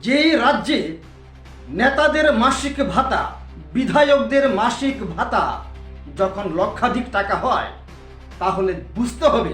যেই রাজ্যে নেতাদের মাসিক ভাতা, বিধায়কদের মাসিক ভাতা যখন লক্ষাধিক টাকা হয়, তাহলে বুঝতে হবে,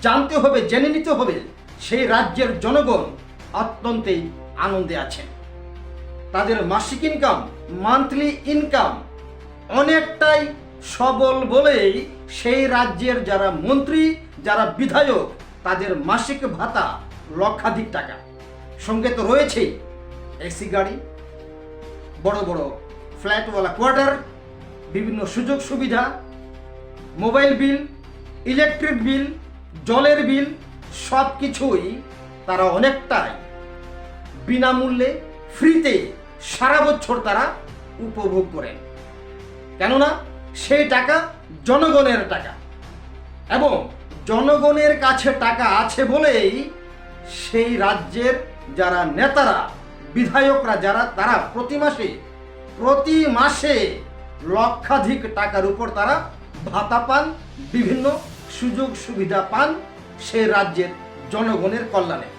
জানতে হবে, জেনে নিতে হবে সেই রাজ্যের জনগণ অত্যন্তই আনন্দে আছেন। তাদের মাসিক ইনকাম, মান্থলি ইনকাম অনেকটাই সবল বলেই সেই রাজ্যের যারা মন্ত্রী, যারা বিধায়ক, তাদের মাসিক ভাতা লক্ষাধিক টাকা। সঙ্গে তো রয়েছেই এসি গাড়ি, বড় বড় ফ্ল্যাটওয়ালা কোয়ার্টার, বিভিন্ন সুযোগ সুবিধা, মোবাইল বিল, ইলেকট্রিক বিল, জলের বিল, সব কিছুই তারা অনেকটাই বিনামূল্যে, ফ্রিতে সারা বছর তারা উপভোগ করেন। কেননা সেই টাকা জনগণের টাকা, এবং জনগণের কাছে টাকা আছে বলেই সেই রাজ্যের যারা নেতারা, বিধায়করা যারা, তারা প্রতি মাসে লক্ষাধিক টাকার উপর তারা ভাতা পান, বিভিন্ন সুযোগ সুবিধা পান সেই রাজ্যের জনগণের কল্যাণে।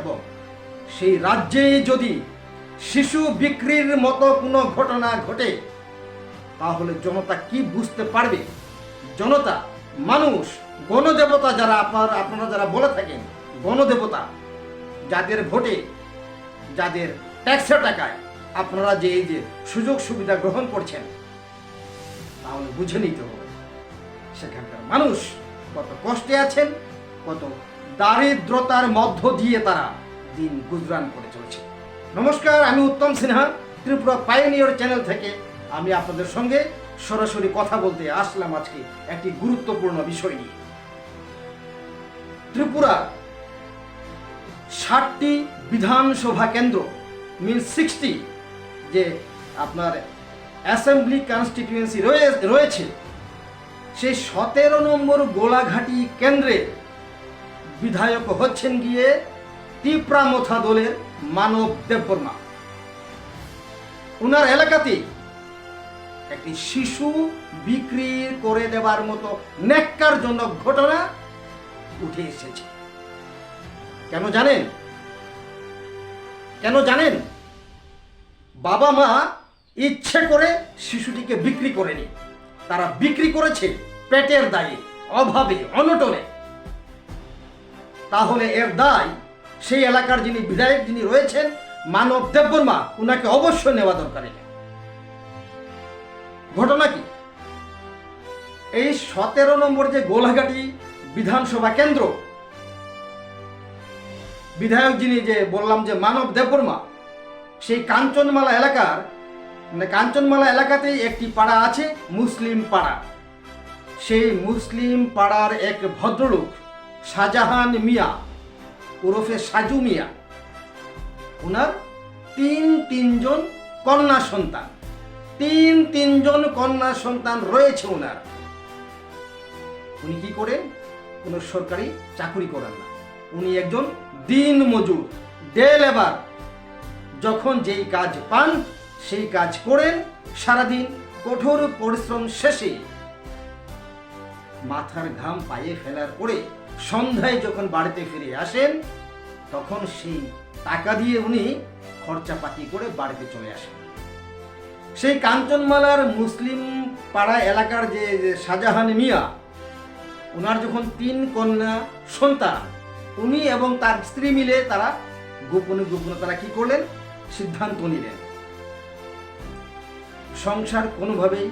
এবং সেই রাজ্যে যদি শিশু বিক্রির মতো কোনো ঘটনা ঘটে, তাহলে জনতা কি বুঝতে পারবে? জনতা, মানুষ, গণদেবতা যারা আপনারা যারা বলে থাকেন, গণদেবতা, যাদের ভোটে, যাদের ট্যাক্সের টাকায় আপনারা যে এই যে সুযোগ সুবিধা গ্রহণ করছেন, তাহলে বুঝে নিতে হবে সেখানকার মানুষ কত কষ্টে আছেন, কত দারিদ্রতার মধ্য দিয়ে তারা দিন গুজরান করে চলছে। নমস্কার, আমি উত্তম সিনহা, ত্রিপুরা পাইওনিয়র চ্যানেল থেকে আমি আপনাদের সঙ্গে সরাসরি কথা বলতে আসলাম আজকে একটি গুরুত্বপূর্ণ বিষয় নিয়ে। ত্রিপুরা 60টি বিধানসভা কেন্দ্র, মিনস 60 যে আপনার অ্যাসেম্বলি কনস্টিটিউয়েন্সি রয়েছে, সেই 17 নম্বর গোলাঘাটি কেন্দ্রে বিধায়ক হচ্ছেন গিয়ে তিপ্রামথা দলের মানব দেববর্মা। ওনার এলাকাতে একটি শিশু বিক্রি করে দেওয়ার মতো ন্যাক্কারজনক ঘটনা উঠে এসেছে। কেন জানেন? বাবা মা ইচ্ছে করে শিশুটিকে বিক্রি করেনি, তারা বিক্রি করেছে পেটের দায়ে, অভাবে, অনটনে। তাহলে এর দায় সেই এলাকার যিনি বিধায়ক, যিনি রয়েছেন মানব দেববর্মা, উনাকে অবশ্যই নেওয়া দরকার। ঘটনা কি? এই 17 নম্বর যে গোলাঘাটি বিধানসভা কেন্দ্র, বিধায়ক যিনি যে বললাম যে মানব দেববর্মা, সেই কাঞ্চনমালা এলাকাতেই একটি পাড়া আছে, মুসলিম পাড়া। সেই মুসলিম পাড়ার এক ভদ্রলোক শাহজাহান মিয়া ওরফে সাজু মিয়া, ওনার তিনজন কন্যা সন্তান, তিনজন কন্যা সন্তান রয়েছে ওনার। উনি কি করেন? কোনো সরকারি চাকরি করেন না, উনি একজন দিন মজুর, ডে লেবার। যখন যেই কাজ পান সেই কাজ করেন, সারাদিন কঠোর পরিশ্রম শেষে মাথার ঘাম পায়ে ফেলার পরে সন্ধ্যায় যখন বাড়িতে ফিরে আসেন, তখন সেই টাকা দিয়ে উনি খরচাপাতি করে বাড়িতে চলে আসেন। সেই কাঞ্চনমালার মুসলিম পাড়া এলাকার যে শাহজাহান মিয়া, ওনার যখন 3 কন্যা সন্তান, উনি এবং তার স্ত্রী মিলে তারা গোপনে তারা কি করলেন? সিদ্ধান্ত নিলেন সংসার কোনোভাবেই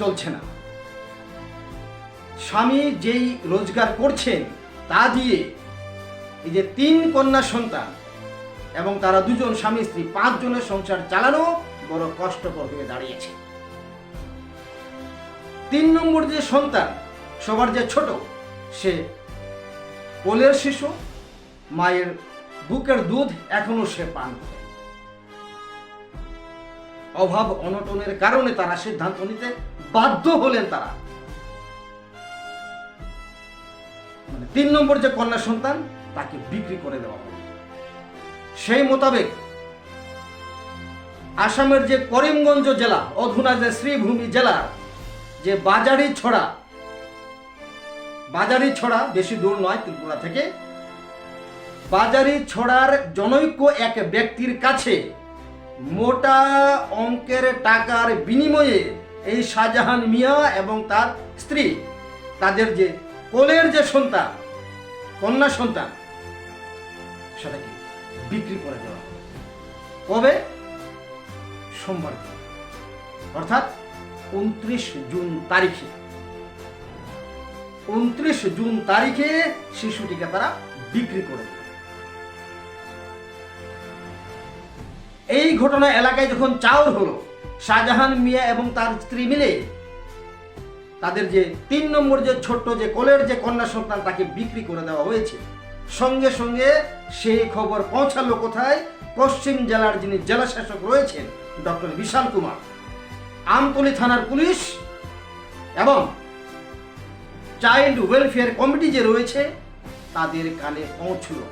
চলছে না, স্বামী যেই রোজগার করছেন তা দিয়ে এই যে 3 কন্যা সন্তান এবং তারা 2 জন স্বামী স্ত্রী, 5 জনের সংসার চালানো বড় কষ্টকর হয়ে দাঁড়িয়েছে। 3 নম্বর যে সন্তান, সবার যে ছোট, সে কোলের শিশু, মায়ের বুকের দুধ এখনো সে পান করে। অভাব অনটনের কারণে তারা সিদ্ধান্ত নিতে বাধ্য হলেন। তারা 3 নম্বর যে কন্যা সন্তান, তাকে বিক্রি করে দেওয়া হবে। সেই মোতাবেক আসামের যে করিমগঞ্জ জেলা, অধুনা যে শ্রীভূমি জেলার যে বাজারি ছড়া, বেশি দূর নয় ত্রিপুরা থেকে, বাজারি ছড়ার জনৈক এক ব্যক্তির কাছে মোটা অঙ্কের টাকার বিনিময়ে এই শাহজাহান মিয়া এবং তার স্ত্রী তাদের যে কোলের যে সন্তান, কন্যা সন্তান, সেটাকে বিক্রি করে দেওয়া হবে। কবে? সোমবার দিন, অর্থাৎ 29 জুন তারিখে। 29 জুন তারিখে শিশুটিকে তারা বিক্রি করে দেবে। এই ঘটনা এলাকায় যখন চাউর হলো, শাহজাহান মিয়া এবং তার স্ত্রী মিলে তাদের যে 3 নম্বর যে ছোট্ট যে কোলের যে কন্যা সন্তান তাকে বিক্রি করে দেওয়া হয়েছে, সঙ্গে সঙ্গে সেই খবর পৌঁছালো কোথায়? পশ্চিম জেলার যিনি জেলা শাসক রয়েছেন ডক্টর বিশাল কুমার, আমতলী থানার পুলিশ এবং চাইল্ড ওয়েলফেয়ার কমিটি যে রয়েছে তাদের কানে পৌঁছলো।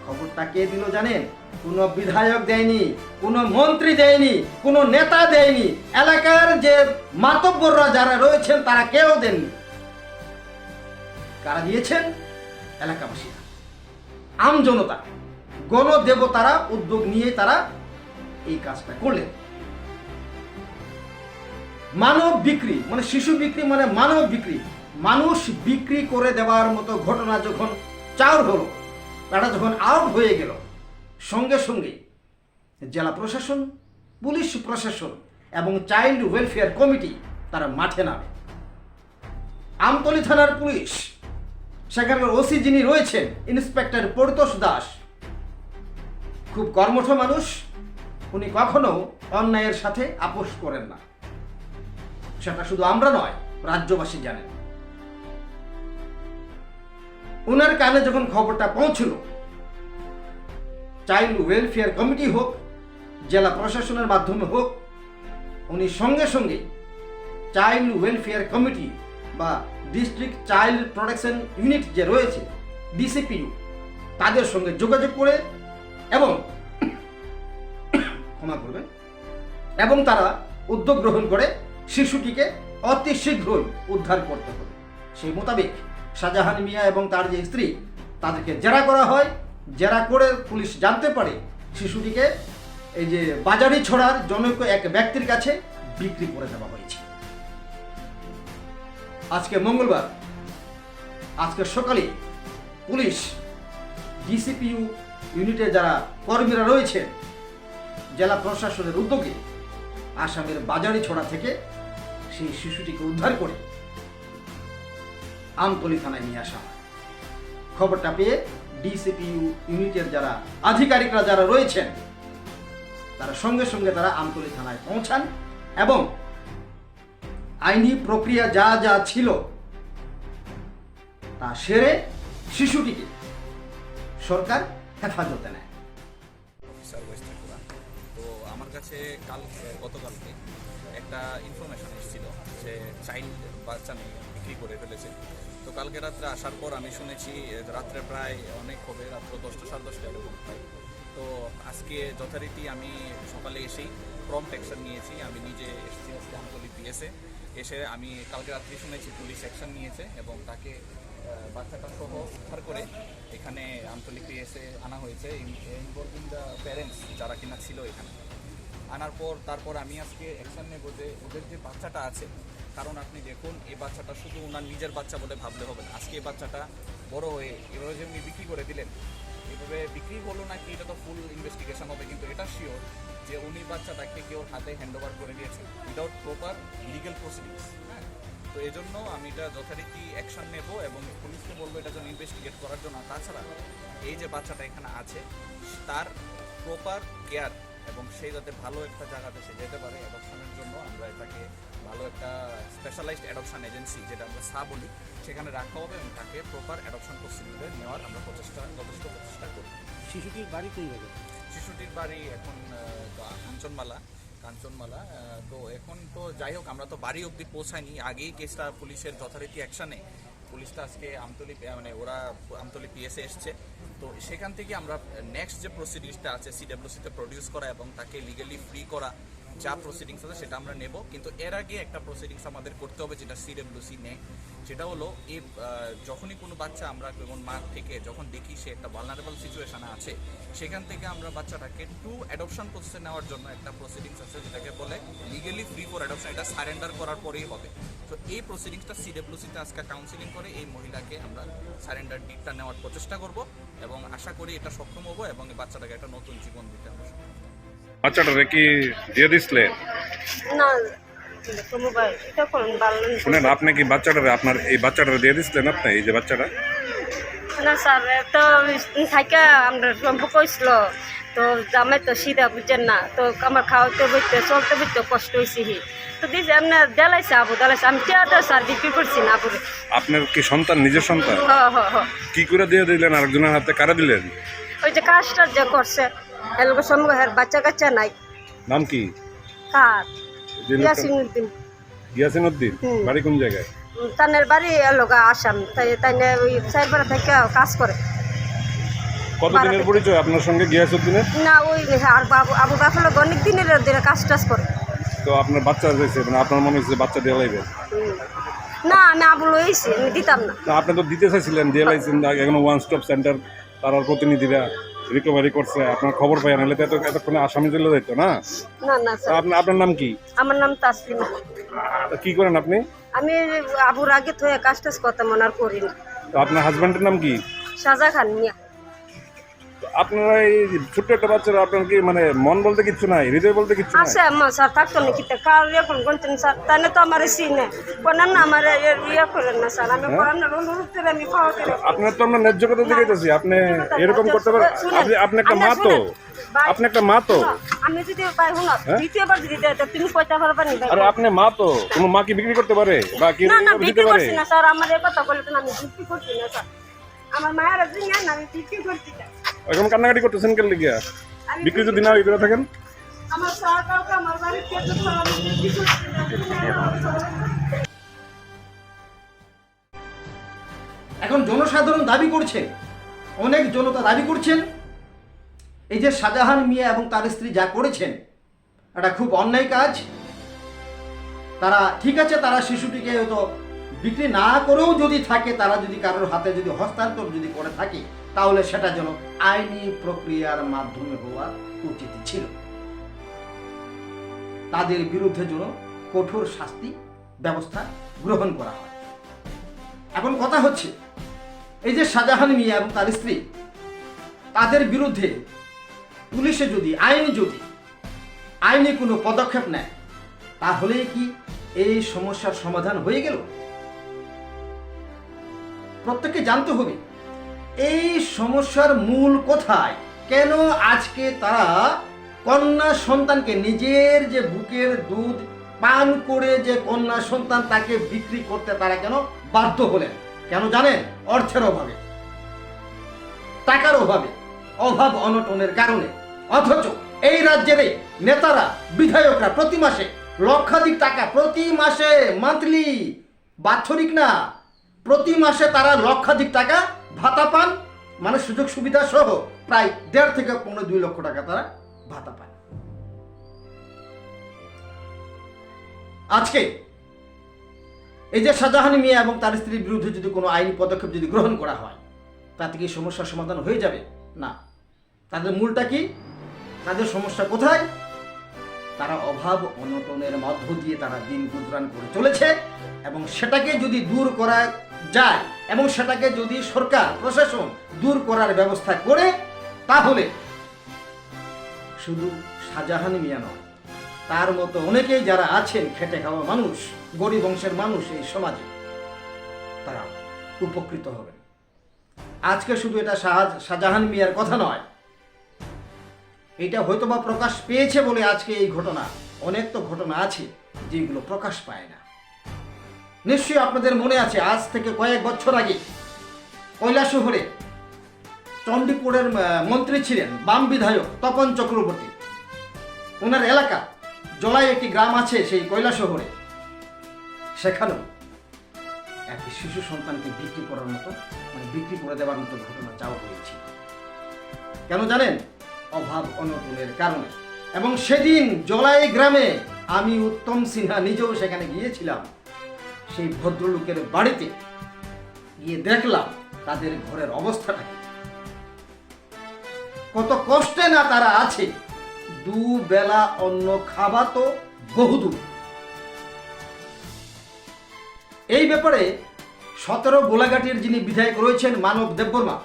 খবরটা কে দিল জানেন? কোনো বিধায়ক দেয়নি, কোনো মন্ত্রী দেয়নি, কোনো নেতা দেয়নি, এলাকার যে মাতব্বররা যারা রয়েছেন তারা কেউ দেননি। কারা দিয়েছেন? এলাকাবাসীরা, আমজনতা, গণদেবতারা উদ্যোগ নিয়ে তারা এই কাজটা করলেন। মানব বিক্রি মানে শিশু বিক্রি মানে মানব বিক্রি, মানুষ বিক্রি করে দেওয়ার মতো ঘটনা যখন চাউর হলো, তারা যখন আউট হয়ে গেল, সঙ্গে সঙ্গে জেলা প্রশাসন, পুলিশ প্রশাসন এবং চাইল্ড ওয়েলফেয়ার কমিটি তারা মাঠে নামে। আমতলী থানার পুলিশ, সেখানকার ওসি যিনি রয়েছেন ইন্সপেক্টর পরিতোষ দাস, খুব কর্মঠ মানুষ, উনি কখনো অন্যায়ের সাথে আপোষ করেন না। সেটা শুধু আমরা নয়, রাজ্যবাসী জানেন। ওনার কানে যখন খবরটা পৌঁছল, চাইল্ড ওয়েলফেয়ার কমিটি হোক, জেলা প্রশাসনের মাধ্যমে হোক, উনি সঙ্গে সঙ্গে চাইল্ড ওয়েলফেয়ার কমিটি বা ডিস্ট্রিক্ট চাইল্ড প্রোটেকশন ইউনিট যে রয়েছে ডিসিপিইউ, তাদের সঙ্গে যোগাযোগ করে এবং ক্ষমা করবেন, এবং তারা উদ্যোগ গ্রহণ করে শিশুটিকে অতি শীঘ্রই উদ্ধার করতে হবে। সেই মোতাবেক শাহজাহান মিয়া এবং তার যে স্ত্রী তাদেরকে জেরা করা হয়। জেরা করে পুলিশ জানতে পারে শিশুটিকে এই যে বাজারি ছড়ার জনৈক এক ব্যক্তির কাছে বিক্রি করে দেওয়া হয়েছে। আজকে মঙ্গলবার, আজকে সকালে পুলিশ ডিসিপিইউ ইউনিটে যারা কর্মীরা রয়েছে, জেলা প্রশাসনের উদ্যোগে আসামের বাজারি ছড়া থেকে সেই শিশুটিকে উদ্ধার করে আমতলী থানায় নিয়ে আসা হয়। খবরটা পেয়ে ডিসিপিইউ ইউনিটের যারা আধিকারিকরা যারা রয়েছেন তারা সঙ্গে সঙ্গে তারা আমতলী থানায় পৌঁছান এবং আইনি প্রক্রিয়া যা যা ছিল তা সেরে শিশুটিকে সরকার হেফাজতে নেয়। তো আমার কাছে গতকালকে একটা ইনফরমেশন এসেছিল যে চাইল্ড বাচ্চা মেয়ে বিক্রি করে ফেলেছে। তো কালকে রাত্রে আসার পর আমি শুনেছি রাত্রে প্রায় অনেক হবে, রাত্র 10টা 10:30 এরকম প্রায়। তো আজকে যথারীতি আমি সকালে এসেই প্রম্পট অ্যাকশন নিয়েছি। আমি নিজে এসেছি আজকে আমতলী পিএসে। এসে আমি কালকে রাত্রে শুনেছি পুলিশ অ্যাকশন নিয়েছে এবং তাকে বাচ্চাটা সহ উদ্ধার করে এখানে আমতলী পিএসে আনা হয়েছে, ইনভলভিং দ্য প্যারেন্টস যারা কিনা ছিল এখানে। আনার পর তারপর আমি আজকে অ্যাকশন নেব যে ওদের যে বাচ্চাটা আছে, কারণ আপনি দেখুন এই বাচ্চাটা শুধু ওনার নিজের বাচ্চা বলে ভাবলে হবে না। আজকে এই বাচ্চাটা বড় হয়ে এভাবে যে উনি বিক্রি করে দিলেন, এভাবে বিক্রি হলো নাকি এটা তো ফুল ইনভেস্টিগেশন হবে, কিন্তু এটা শিওর যে উনি বাচ্চাটাকে কেউ হাতে হ্যান্ড ওভার করে দিয়েছে উইদাউট প্রপার লিগেল প্রসিডিংস। হ্যাঁ, তো এই জন্য আমি এটা যথারীতি অ্যাকশন নেব এবং পুলিশকে বলবো এটা জন্য ইনভেস্টিগেট করার জন্য। তাছাড়া এই যে বাচ্চাটা এখানে আছে তার প্রপার কেয়ার এবং সে যাতে ভালো একটা জায়গাতে সে যেতে পারে অ্যাডপশনের জন্য, আমরা এটাকে ভালো একটা স্পেশালাইজড অ্যাডপশন এজেন্সি যেটা আমরা বলি সেখানে রাখা হবে এবং তাকে প্রপার অ্যাডপশন প্রসিডিউরে নেওয়ার আমরা যথেষ্ট প্রচেষ্টা করি। শিশুটির বাড়ি কোন জায়গায়? শিশুটির বাড়ি এখন কাঞ্চনমালা। তো এখন তো যাই হোক, আমরা তো বাড়ি অবধি পৌঁছাইনি, আগেই কেসটা পুলিশের যথারীতি অ্যাকশনে পুলিশটা আজকে ওরা আমতলী পিএসে এসছে। তো সেখান থেকে আমরা নেক্সট যে প্রসিডিংসটা আছে সিডব্লিউসিতে প্রডিউস করা এবং তাকে লিগালি ফ্রি করা যা প্রসিডিংস আছে সেটা আমরা নেব। কিন্তু এর আগে একটা প্রসিডিংস আমাদের করতে হবে যেটা সিডব্লিউসি নেয়, যেটা হলো এই যখনই কোনো বাচ্চা আমরা যেমন মা থেকে যখন দেখি সে একটা ভালনারেবল সিচুয়েশনে আছে, সেখান থেকে আমরা বাচ্চাটাকে টু অ্যাডপশন প্রসেসে নেওয়ার জন্য একটা প্রসিডিংস আছে যেটাকে বলে লিগেলি ফ্রি ফর অ্যাডপশন, এটা সারেন্ডার করার পরেই হবে। তো এই প্রসিডিংসটা সিডব্লিউসিতে আজকে কাউন্সিলিং করে এই মহিলাকে আমরা সারেন্ডার ডিটটা নেওয়ার প্রচেষ্টা করব এবং আশা করি এটা সক্ষম হবো এবং এই বাচ্চাটাকে একটা নতুন জীবন দিতে আমরা সক্ষম হবো। বাচ্চাটারে কি দিয়ে দিছিলেন? না কোনো ভাই এটা কোন ভালো শুনেন, আপনি কি বাচ্চাটারে আপনার এই বাচ্চাটারে দিয়ে দিছিলেন? আপনি এই যে বাচ্চাটা না স্যার, তো থাকা আমরা সম্পর্ক হয়েছিল, তো জামাই তো সিধা বুঝছেন না, তো আমার খাওয়াতে বইতে চলতে বইতে কষ্ট হয়েছে। তো দিয়েছে আপনার দেলাইছে, আবু দেলাইছে, আমি টিয়াটা স্যার বিক্রি করছি না আবুরে। আপনার কি সন্তান, নিজের সন্তান? হ কি করে দিয়ে দিলেন আরেকজনের হাতে? কারা দিলেন? ওই যে কাজটা যে করছে এলাকা সম্পর্ক বাচ্চা কাচ্চা নাই। নাম কি? কার যে লোকটা- ইয়াসিনুদ্দিন। ইয়াসিন উদ্দিন। বাড়ি কোন জায়গায়? তানের বাড়ি এলাকা আসাম, তাই তাই ওই সাইডবার থেকে কাজ করে। কতদিনের পরিচয় আপনার সঙ্গে গিয়াসউদ্দিনের? না ওই আর বাবু আবু বাফল অনেক দিনের দিনে কাজ টাজ করে। তো আপনার বাচ্চা রয়েছে, মানে আপনার মনে হচ্ছে বাচ্চা দিয়ে লাইবেন? না আমি আবু লইছি, আমি দিতাম না। না, আপনি তো দিতে চাইছিলেন, দিয়ে লাইছেন। এখন ওয়ান স্টপ সেন্টার তার প্রতিনিধিরা রিকভারি করছে, আপনার খবর পাই নাহলে তো এতক্ষণে আসামি চলে যেত না। না না স্যার, আপনার নাম কি? আমার নাম তাসলিমা। তা কি করেন আপনি? আমি আবুর আগে তো কাজ টাজ করতাম, মনে আর করি না। তো আপনার হাজব্যান্ডের নাম কি? সাজা খান মিয়া। তো আপনারা এই ছোট্ট একটা বাচ্চারা, আপনার কি মানে মন বলতে কিচ্ছু নাই, হৃদয় বলতে কিচ্ছু নাই? আছে আম্মা স্যার, থাকতো নাকি কার এখন বলতেন স্যার, তাহলে তো আমার সিনে কোনান না আমার ইয়ে করেন না স্যার, আমি কোনান অনুরোধ করে আমি খাওয়া করে। আপনার তো আমরা ন্যায্য কথা দেখাইতেছি, আপনি এরকম করতে পারেন? আপনি একটা মা তো, আপনি একটা মা তো। আমি যদি পাই হুন দ্বিতীয়বার যদি দেয় তুমি কয়টা পারবা নি ভাই? আরে আপনি মা তো, কোনো মা কি বিক্রি করতে পারে বা কি না না দিতে বিক্রি পারে? করছি না স্যার, আমার এই কথা বলে তো আমি বিক্রি করছি না স্যার, আমার মায়ের একদিন না আমি বিক্রি করছি না। এখন কান্নাকাটি করতেছেন কেন লিগিয়া? বিক্রি যদি না করে থাকেন? আমার স্যার কাউকে আমার বাড়ির কেটে তো আমি বিক্রি করছি না। এখন জনসাধারণ দাবি করছেন, অনেক জনতা দাবি করছেন, এই যে শাহজাহান মিয়া এবং তার স্ত্রী যা করেছেন এটা খুব অন্যায় কাজ। তারা ঠিক আছে, তারা শিশুটিকে হয়তো বিক্রি না করেও যদি থাকে, তারা যদি কারোর হাতে যদি হস্তান্তর যদি করে থাকে, তাহলে সেটা যেন আইনি প্রক্রিয়ার মাধ্যমে হওয়া উচিত ছিল। তাদের বিরুদ্ধে যেন কঠোর শাস্তি ব্যবস্থা গ্রহণ করা হয়। এখন কথা হচ্ছে, এই যে শাহজাহান মিয়া এবং তার স্ত্রী, তাদের বিরুদ্ধে পুলিশে যদি আইনি কোনো পদক্ষেপ নেয়, তাহলে কি এই সমস্যার সমাধান হয়ে গেল? প্রত্যেককে জানতে হবে এই সমস্যার মূল কোথায়, কেন আজকে তারা কন্যা সন্তানকে, নিজের যে বুকের দুধ পান করে যে কন্যা সন্তান, তাকে বিক্রি করতে তারা কেন বাধ্য হলেন? কেন জানেন? অর্থের অভাবে, টাকার অভাবে, অভাব অনটনের কারণে। অথচ এই রাজ্যের নেতারা, বিধায়করা প্রতি মাসে লক্ষাধিক টাকা, প্রতি মাসে মান্থলি, বাৎসরিক না, প্রতি মাসে তারা লক্ষাধিক টাকা ভাতা পান, মানে সুযোগ সুবিধা সহ প্রায় 1.5 থেকে 2 লক্ষ টাকা তারা ভাতা পান। আজকে এই যে শাহজাহান মিয়া এবং তার স্ত্রীর বিরুদ্ধে যদি কোনো আইনি পদক্ষেপ যদি গ্রহণ করা হয়, তাতে কি সমস্যার সমাধান হয়ে যাবে? না। তাদের মূলটা কি? তাদের সমস্যা কোথায়? তারা অভাব অনটনের মধ্য দিয়ে তারা দিন গুজরান করে চলেছে, এবং সেটাকে যদি দূর করা যায় এবং সেটাকে যদি সরকার প্রশাসন দূর করার ব্যবস্থা করে, তাহলে শুধু শাহজাহান মিয়া নয়, তার মতো অনেকেই যারা আছেন খেটে খাওয়া মানুষ, গরিব বংশের মানুষ এই সমাজে, তারা উপকৃত হবেন। আজকে শুধু এটা শাহজাহান মিয়ার কথা নয়, এটা হয়তোবা প্রকাশ পেয়েছে বলে আজকে এই ঘটনা। অনেক তো ঘটনা আছে যেগুলো প্রকাশ পায় না। নিশ্চয়ই আপনাদের মনে আছে, আজ থেকে কয়েক বছর আগে কৈলাসহরে চণ্ডীপুরের মন্ত্রী ছিলেন বাম বিধায়ক তপন চক্রবর্তী। ওনার এলাকা জলাই একটি গ্রাম আছে সেই কৈলাসহরে, সেখানেও একটি শিশু সন্তানকে বিক্রি করার মতো, মানে বিক্রি করে দেওয়ার মতো ঘটনা যাওয়া হয়েছিল। কেন জানেন? অভাব অনটনের কারণে। এবং সেদিন জলাই গ্রামে আমি উত্তম সিনহা নিজেও সেখানে গিয়েছিলাম। সেই ভদ্রলোকের বাড়িতে গিয়ে দেখলাম তাদের ঘরের অবস্থাটা কি। কত কষ্টে না তারা আছে, দুবেলা অন্ন খাওয়া তো বহুদূর। এই ব্যাপারে 17 গোলাঘাটের যিনি বিধায়ক রয়েছেন মানব দেববর্মা,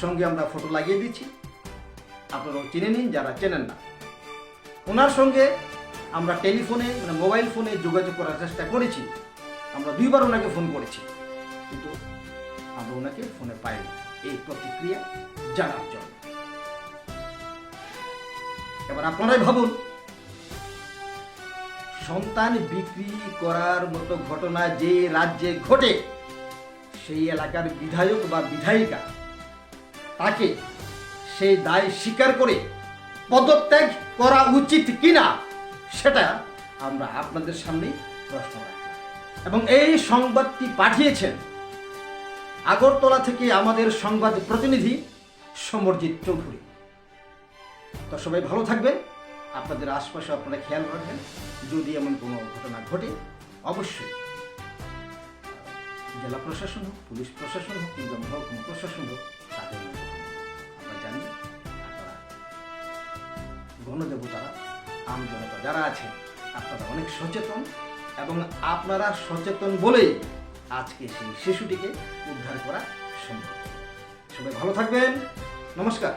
সঙ্গে আমরা ফটো লাগিয়ে দিচ্ছি, আপনারাও চিনে নিন যারা চেনেন না। ওনার সঙ্গে আমরা টেলিফোনে মানে মোবাইল ফোনে যোগাযোগ করার চেষ্টা করেছি। আমরা 2 বার ওনাকে ফোন করেছি, কিন্তু আমরা ওনাকে ফোনে পাইনি এই প্রতিক্রিয়া জানার জন্য। এবার আপনারাই ভাবুন, সন্তান বিক্রি করার মতো ঘটনা যে রাজ্যে ঘটে, সেই এলাকার বিধায়ক বা বিধায়িকা তাকে সেই দায় স্বীকার করে পদত্যাগ করা উচিত কিনা সেটা আমরা আপনাদের সামনে প্রশ্ন রাখলাম। এবং এই সংবাদটি পাঠিয়েছেন আগরতলা থেকে আমাদের সংবাদ প্রতিনিধি সমরজিৎ চৌধুরী। তো সবাই ভালো থাকবেন, আপনাদের আশপাশে আপনারা খেয়াল রাখবেন। যদি এমন কোনো ঘটনা ঘটে অবশ্যই জেলা প্রশাসন হোক, পুলিশ প্রশাসন হোক কিংবা মহকুমা প্রশাসন হোক, তাদের আমরা জানি আপনারা গণদেবতারা, আমজনতা যারা আছে আপনারা অনেক সচেতন, এবং আপনারা সচেতন বলেই আজকে সেই শিশুটিকে উদ্ধার করা সম্ভব। সবাই ভালো থাকবেন, নমস্কার।